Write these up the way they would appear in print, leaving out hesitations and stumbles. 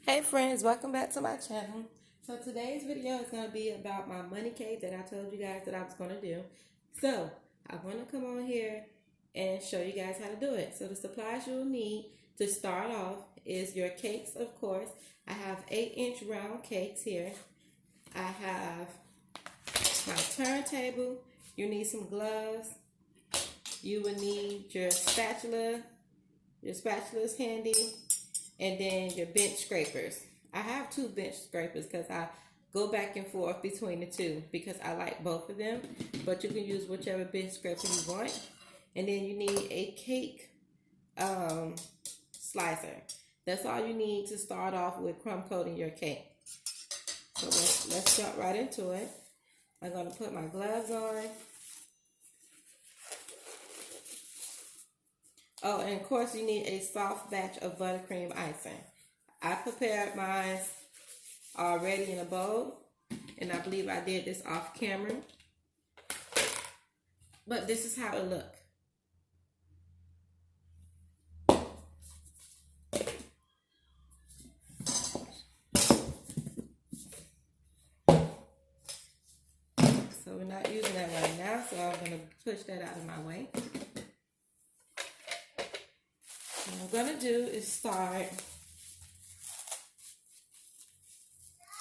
Hey friends, welcome back to my channel. So today's video is going to be about my money cake that I told you guys that I was going to do. So I want to come on here and show you guys how to do it. So the supplies you'll need to start off is your cakes, of course. I have 8-inch round cakes here. I have my turntable. You need some gloves. You will need your spatula. Your spatula is handy. And then your bench scrapers. I have 2 bench scrapers because I go back and forth between the two because I like both of them. But you can use whichever bench scraper you want. And then you need a cake slicer. That's all you need to start off with crumb coating your cake. So let's jump right into it. I'm going to put my gloves on. Oh, and of course you need a soft batch of buttercream icing. I prepared mine already in a bowl, and I believe I did this off camera. But this is how it looks. So we're not using that right now, so I'm going to push that out of my way. What I'm going to do is start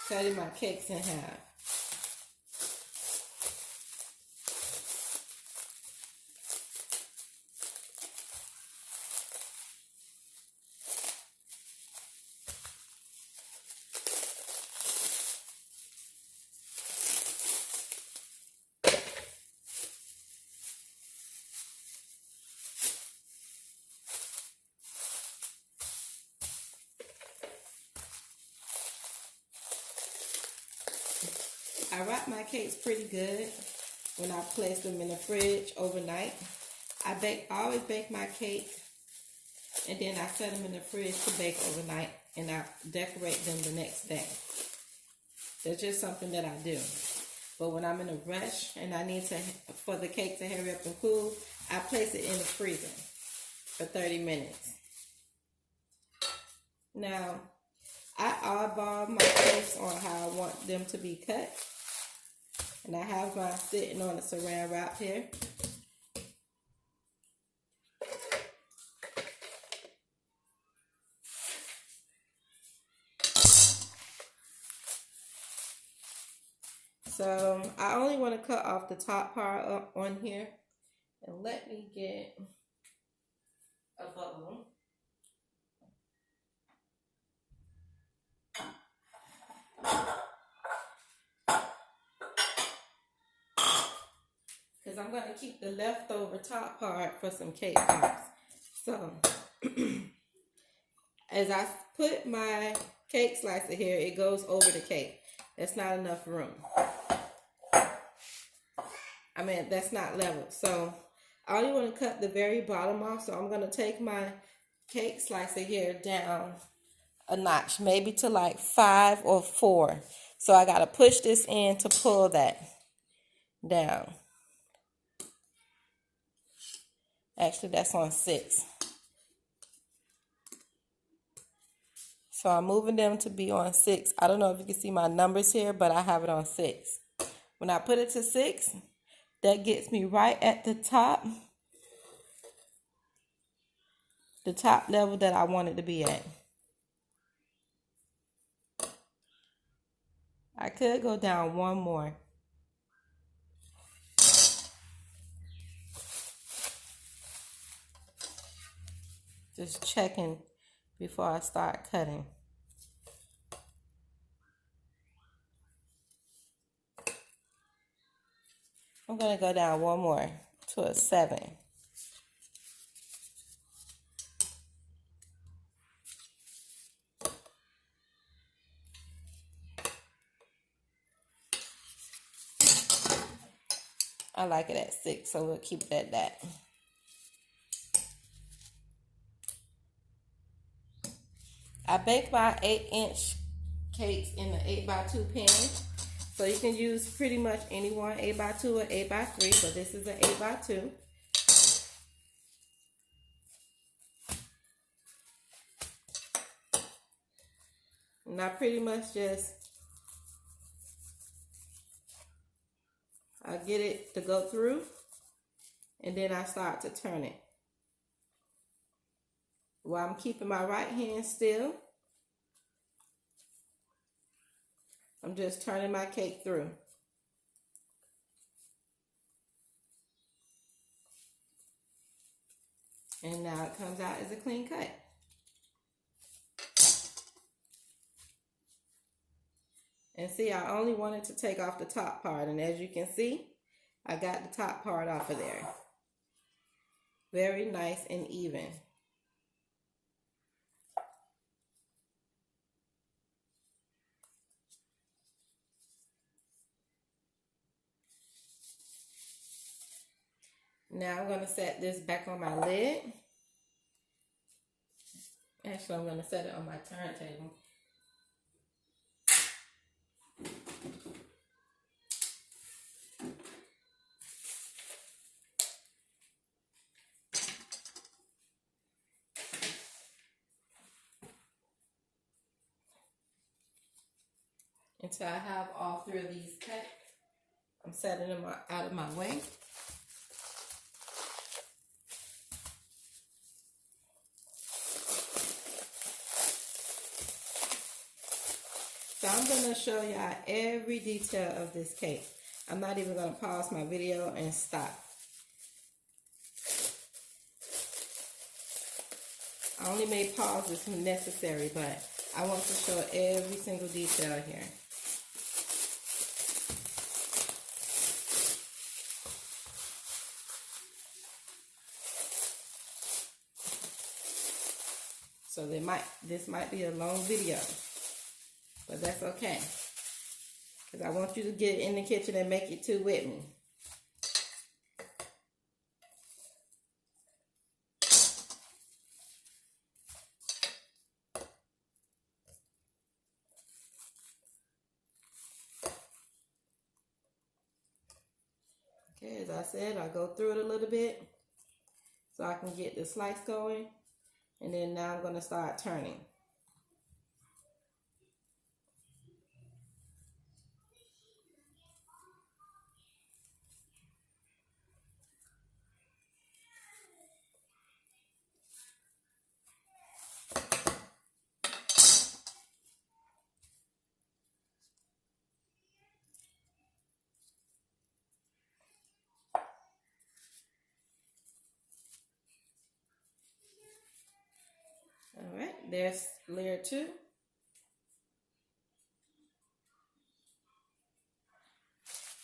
cutting my cakes in half. I wrap my cakes pretty good when I place them in the fridge overnight. I always bake my cake and then I set them in the fridge to bake overnight and I decorate them the next day. That's just something that I do. But when I'm in a rush and I need for the cake to hurry up and cool, I place it in the freezer for 30 minutes. Now, I eyeball my cakes on how I want them to be cut. And I have mine sitting on a saran wrap here. So I only want to cut off the top part up on here. And let me get a bowl. Because I'm going to keep the leftover top part for some cake pops. So, as I put my cake slicer here, it goes over the cake. That's not enough room. I mean, that's not level. So, I only want to cut the very bottom off. So, I'm going to take my cake slicer here down a notch. Maybe to like 5 or 4. So, I got to push this in to pull that down. Actually, that's on 6. So I'm moving them to be on 6. I don't know if you can see my numbers here, but I have it on 6. When I put it to 6, that gets me right at the top level that I want it to be at. I could go down one more. Just checking before I start cutting. I'm going to go down one more to a 7. I like it at 6, so we'll keep it at that. I bake my 8-inch cakes in the 8x2 pan. So you can use pretty much any one, 8x2 or 8x3, but this is an 8x2. And I pretty much just, I get it to go through, and then I start to turn it. While I'm keeping my right hand still, I'm just turning my cake through. And now it comes out as a clean cut. And see, I only wanted to take off the top part. And as you can see, I got the top part off of there. Very nice and even. Now I'm going to set this back on my lid. Actually, I'm going to set it on my turntable. Until I have all three of these cut, I'm setting them out of my way. So I'm going to show y'all every detail of this cake. I'm not even going to pause my video and stop. I only made pauses when necessary, but I want to show every single detail here. So this might be a long video, but that's okay. Because I want you to get in the kitchen and make it too with me. Okay, as I said, I go through it a little bit so I can get the slice going. And then now I'm going to start turning. All right, there's layer 2.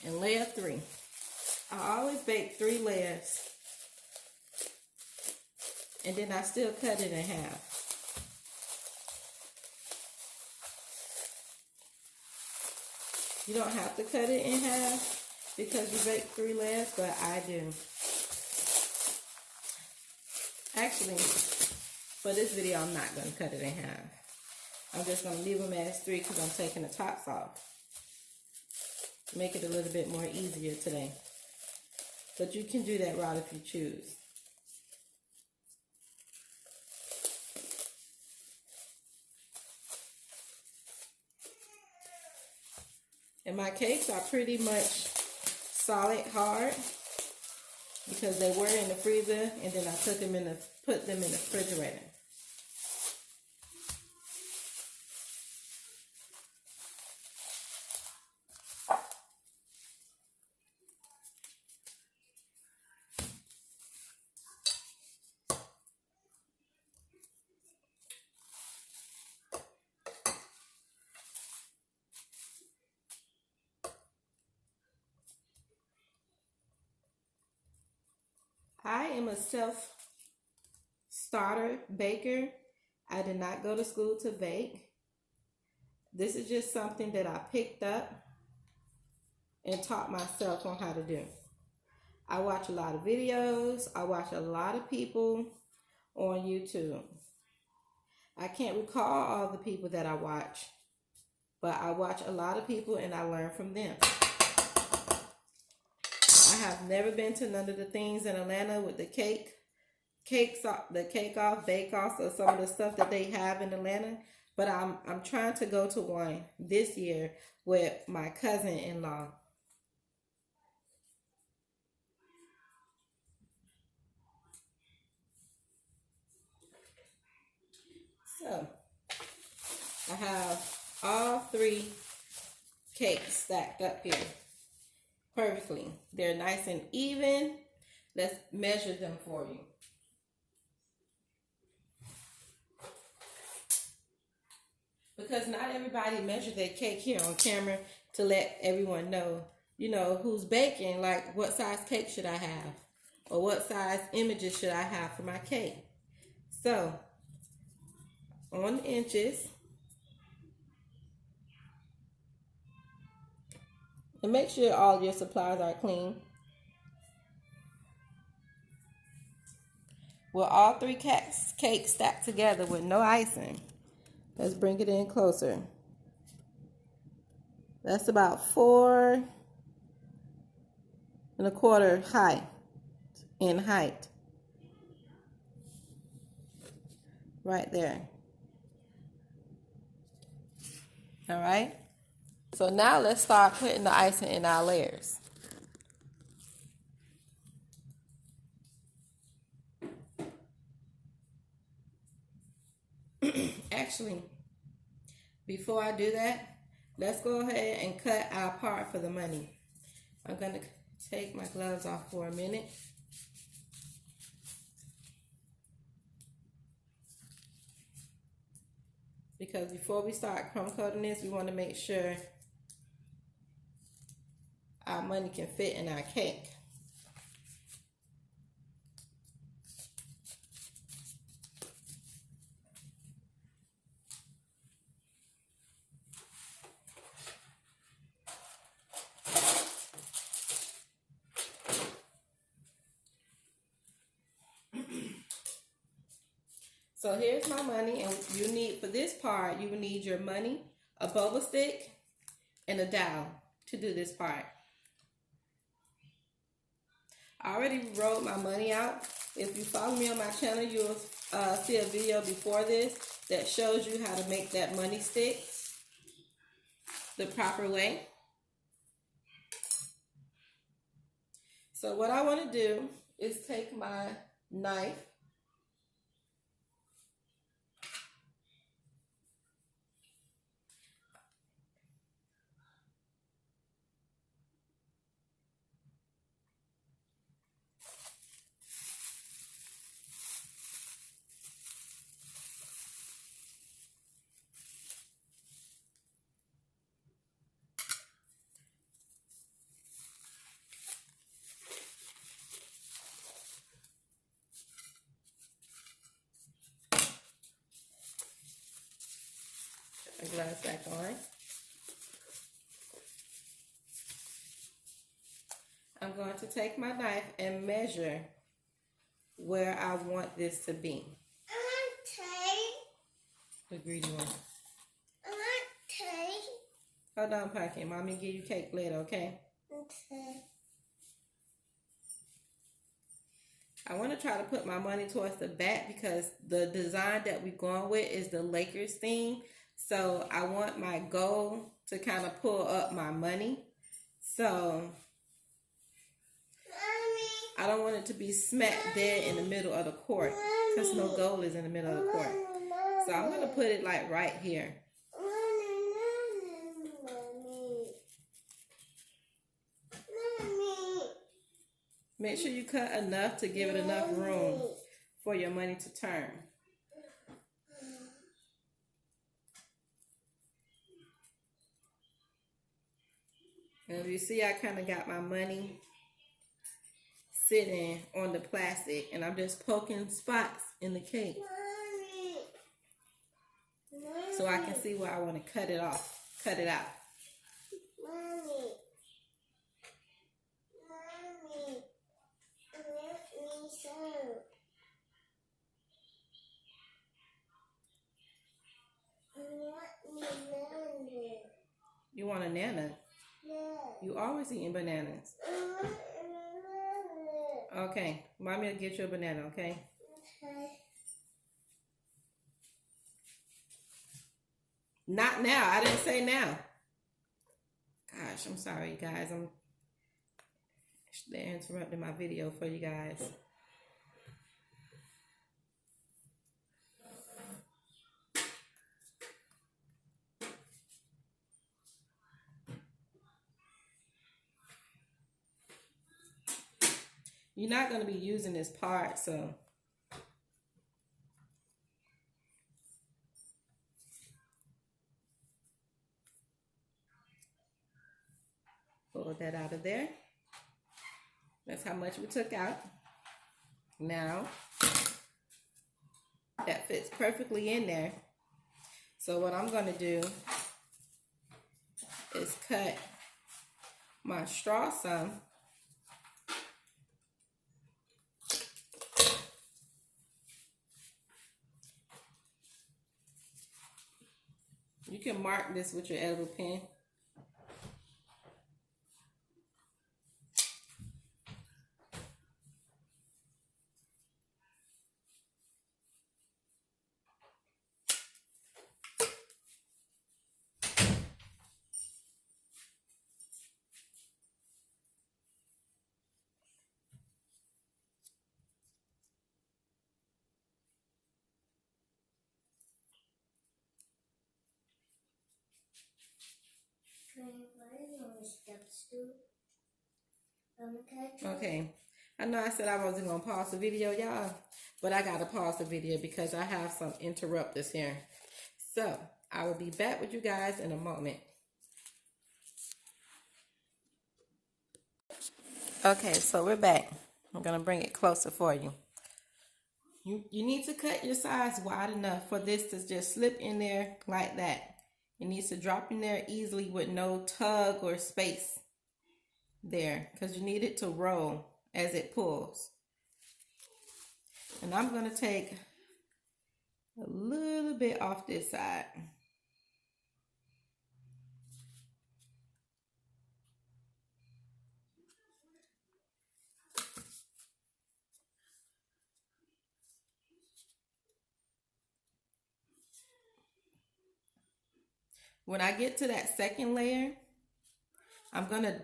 And layer 3. I always bake 3 layers. And then I still cut it in half. You don't have to cut it in half because you bake 3 layers, but I do. Actually, for this video, I'm not going to cut it in half. I'm just going to leave them as 3 because I'm taking the tops off. Make it a little bit more easier today. But you can do that route if you choose. And my cakes are pretty much solid hard because they were in the freezer and then I put them in the refrigerator. I am a self-starter baker. I did not go to school to bake. This is just something that I picked up and taught myself on how to do. I watch a lot of videos. I watch a lot of people on YouTube. I can't recall all the people that I watch, but I watch a lot of people and I learn from them. I have never been to none of the things in Atlanta with the cake off, bake off, or some of the stuff that they have in Atlanta, but I'm trying to go to one this year with my cousin-in-law. So I have all three cakes stacked up here perfectly. They're nice and even. Let's measure them for you. Because not everybody measures their cake here on camera to let everyone know, you know, who's baking, like what size cake should I have? Or what size images should I have for my cake? So, on the inches, and make sure all your supplies are clean. With all three cakes stacked together with no icing, let's bring it in closer. That's about 4¼ height in height. Right there. All right. So now let's start putting the icing in our layers. Actually, before I do that, let's go ahead and cut our part for the money. I'm going to take my gloves off for a minute. Because before we start crumb coating this, we want to make sure our money can fit in our cake. So here's my money, and you need, for this part, you will need your money, a bubble stick, and a dowel to do this part. I already rolled my money out. If you follow me on my channel, you'll see a video before this that shows you how to make that money stick the proper way. So what I want to do is take my knife a glass back on. I'm going to take my knife and measure where I want this to be. The greedy one. Hold on, Pumpkin. Mommy give you cake later, okay? Okay. I want to try to put my money towards the back because the design that we're going with is the Lakers theme. So I want my gold to kind of pull up my money. So I don't want it to be smack dead in the middle of the court because no gold is in the middle of the court. So I'm going to put it like right here. Make sure you cut enough to give it enough room for your money to turn. And you see, I kind of got my money sitting on the plastic, and I'm just poking spots in the cake so I can see where I want to cut it off, cut it out. You want a nana? Yeah. You always eating bananas. Okay, mommy will get you a banana, okay? Okay. Not now. I didn't say now. Gosh, I'm sorry, you guys. They're interrupting my video for you guys. You're not going to be using this part, so pull that out of there. That's how much we took out. Now, that fits perfectly in there. So what I'm going to do is cut my straw some. You can mark this with your edible pen. Okay, I know I said I wasn't going to pause the video, y'all, but I got to pause the video because I have some interrupters here. So, I will be back with you guys in a moment. Okay, so we're back. I'm going to bring it closer for you. You need to cut your size wide enough for this to just slip in there like that. It needs to drop in there easily with no tug or space there, because you need it to roll as it pulls. And I'm going to take a little bit off this side. When I get to that second layer, I'm going to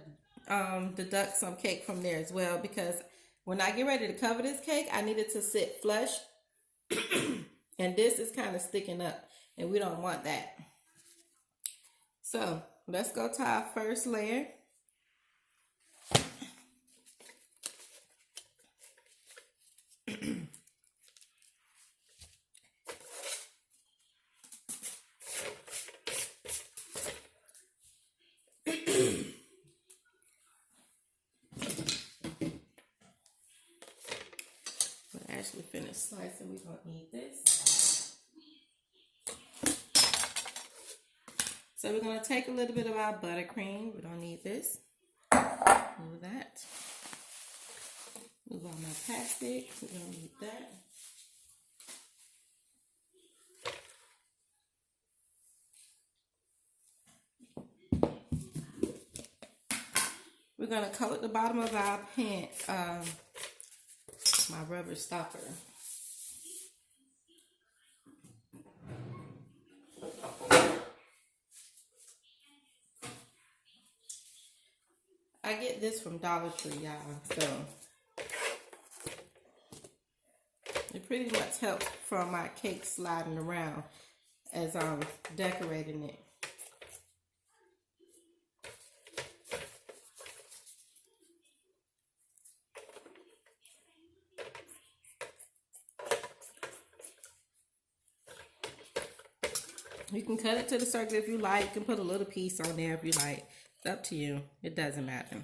deduct some cake from there as well, because when I get ready to cover this cake, I need it to sit flush. And this is kind of sticking up, and we don't want that. So let's go to our first layer. Actually finished slicing, we don't need this. So we're going to take a little bit of our buttercream. We don't need this. Move that. Move all my plastic. We don't need that. We're going to coat the bottom of our pan, my rubber stopper. I get this from Dollar Tree, y'all, so it pretty much helps from my cake sliding around as I'm decorating it. You can cut it to the circle if you like. You can put a little piece on there if you like. It's up to you. It doesn't matter.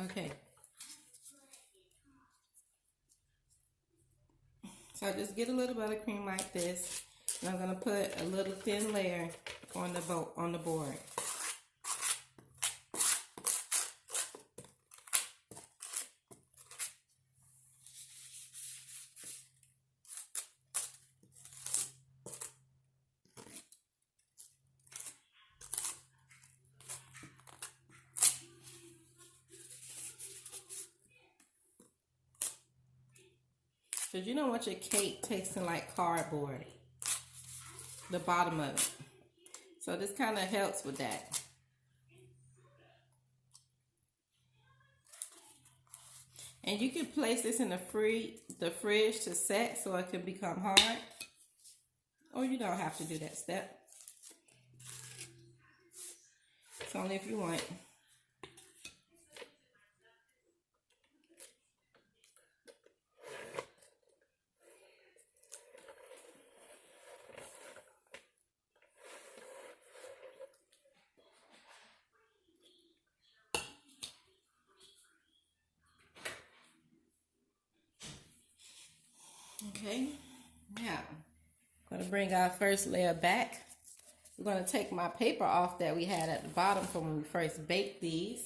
Okay. So just get a little buttercream like this. And I'm going to put a little thin layer on the board. because you don't want your cake tasting like cardboard, the bottom of it. So this kind of helps with that. And you can place this in the fridge to set so it can become hard. Or you don't have to do that step. It's only if you want. Okay, now I'm going to bring our first layer back. We're going to take my paper off that we had at the bottom from when we first baked these.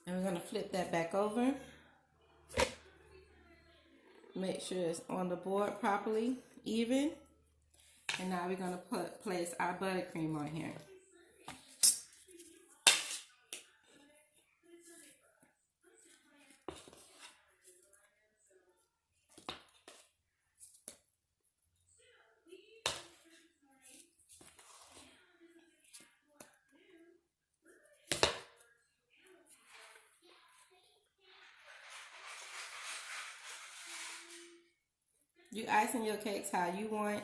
And we're going to flip that back over. Make sure it's on the board properly, even. And now we're going to place our buttercream on here. You icing your cakes how you want.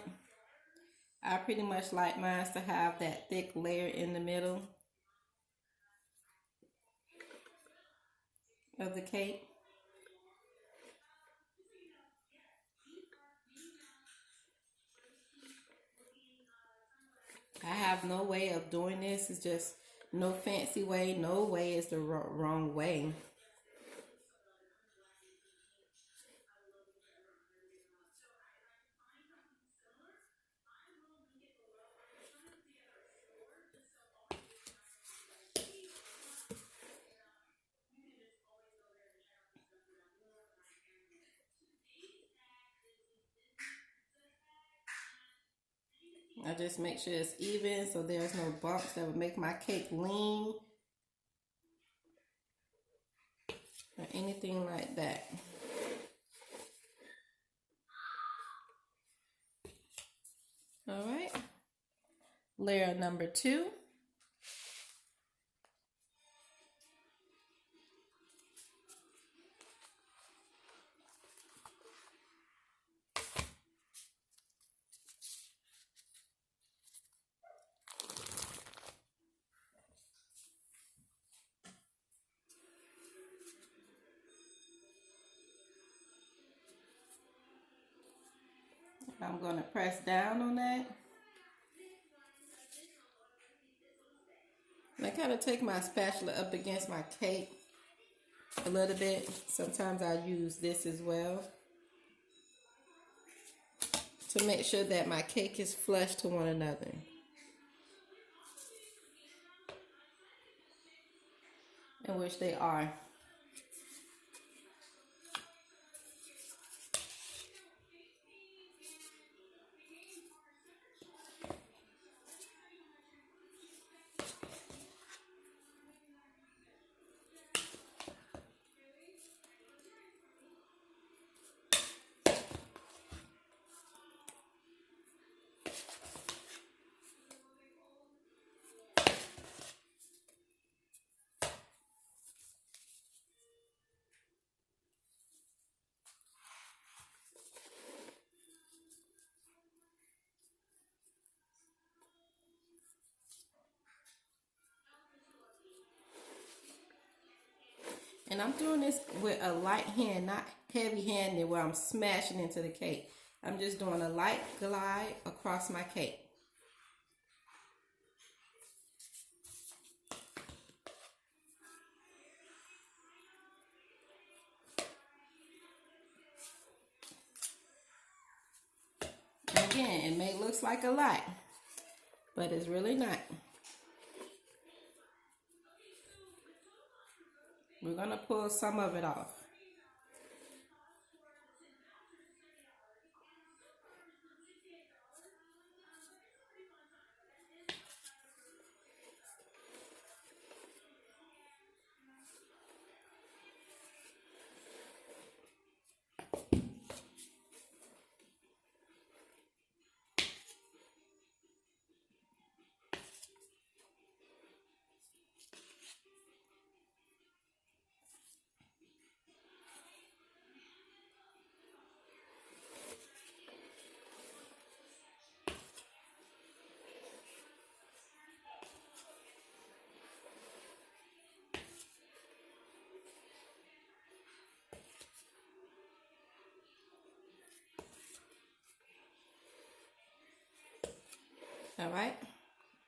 I pretty much like mine to have that thick layer in the middle of the cake. I have no way of doing this. It's just no fancy way. No way is the wrong way. I just make sure it's even so there's no bumps that would make my cake lean or anything like that. All right, layer number 2. I'm going to press down on that. And I kind of take my spatula up against my cake a little bit. Sometimes I use this as well to make sure that my cake is flush to one another. In which they are. And I'm doing this with a light hand, not heavy-handed where I'm smashing into the cake. I'm just doing a light glide across my cake. And again, it may look like a lot, but it's really not. We're going to pull some of it off. All right,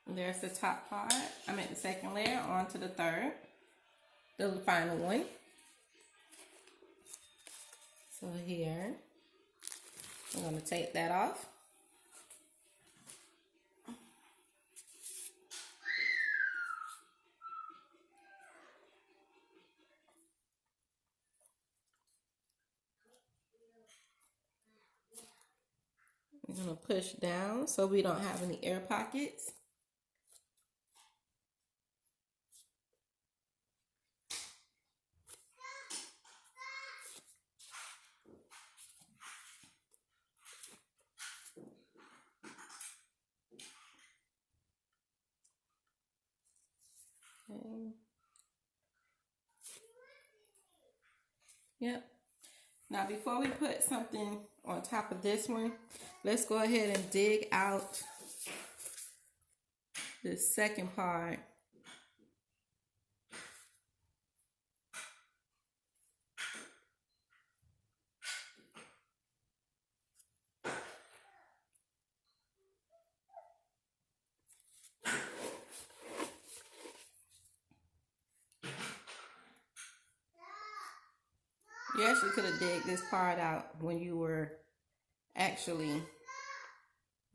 there's the top part. I'm at the second layer, on to the third, the final one. So here, I'm going to take that off. I'm going to push down so we don't have any air pockets. Okay. Yep. Now before we put something on top of this one, let's go ahead and dig out the second part. You actually could have digged this part out when you were actually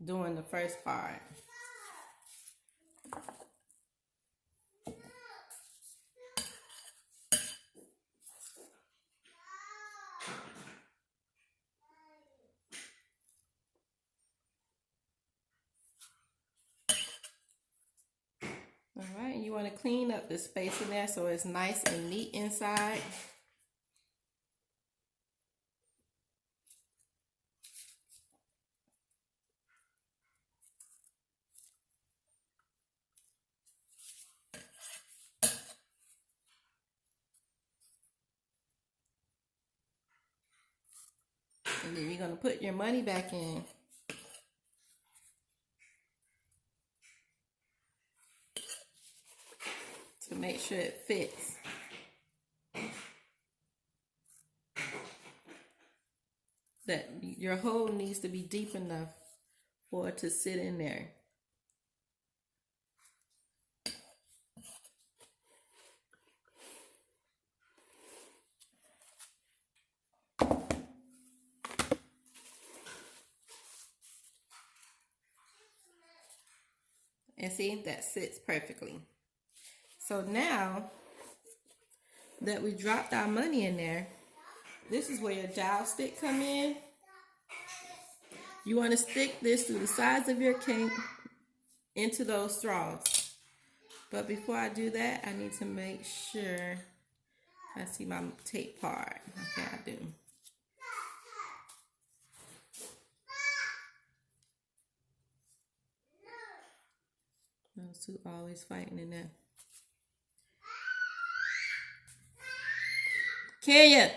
doing the first part. All right, you want to clean up the space in there so it's nice and neat inside. And then you're going to put your money back in. To make sure it fits. That your hole needs to be deep enough for it to sit in there. And see, that sits perfectly. So now that we dropped our money in there, this is where your dowel stick come in. You want to stick this through the sides of your cake into those straws. But before I do that, I need to make sure I see my tape part. Okay, I do. Those two always fighting in there. Kenya!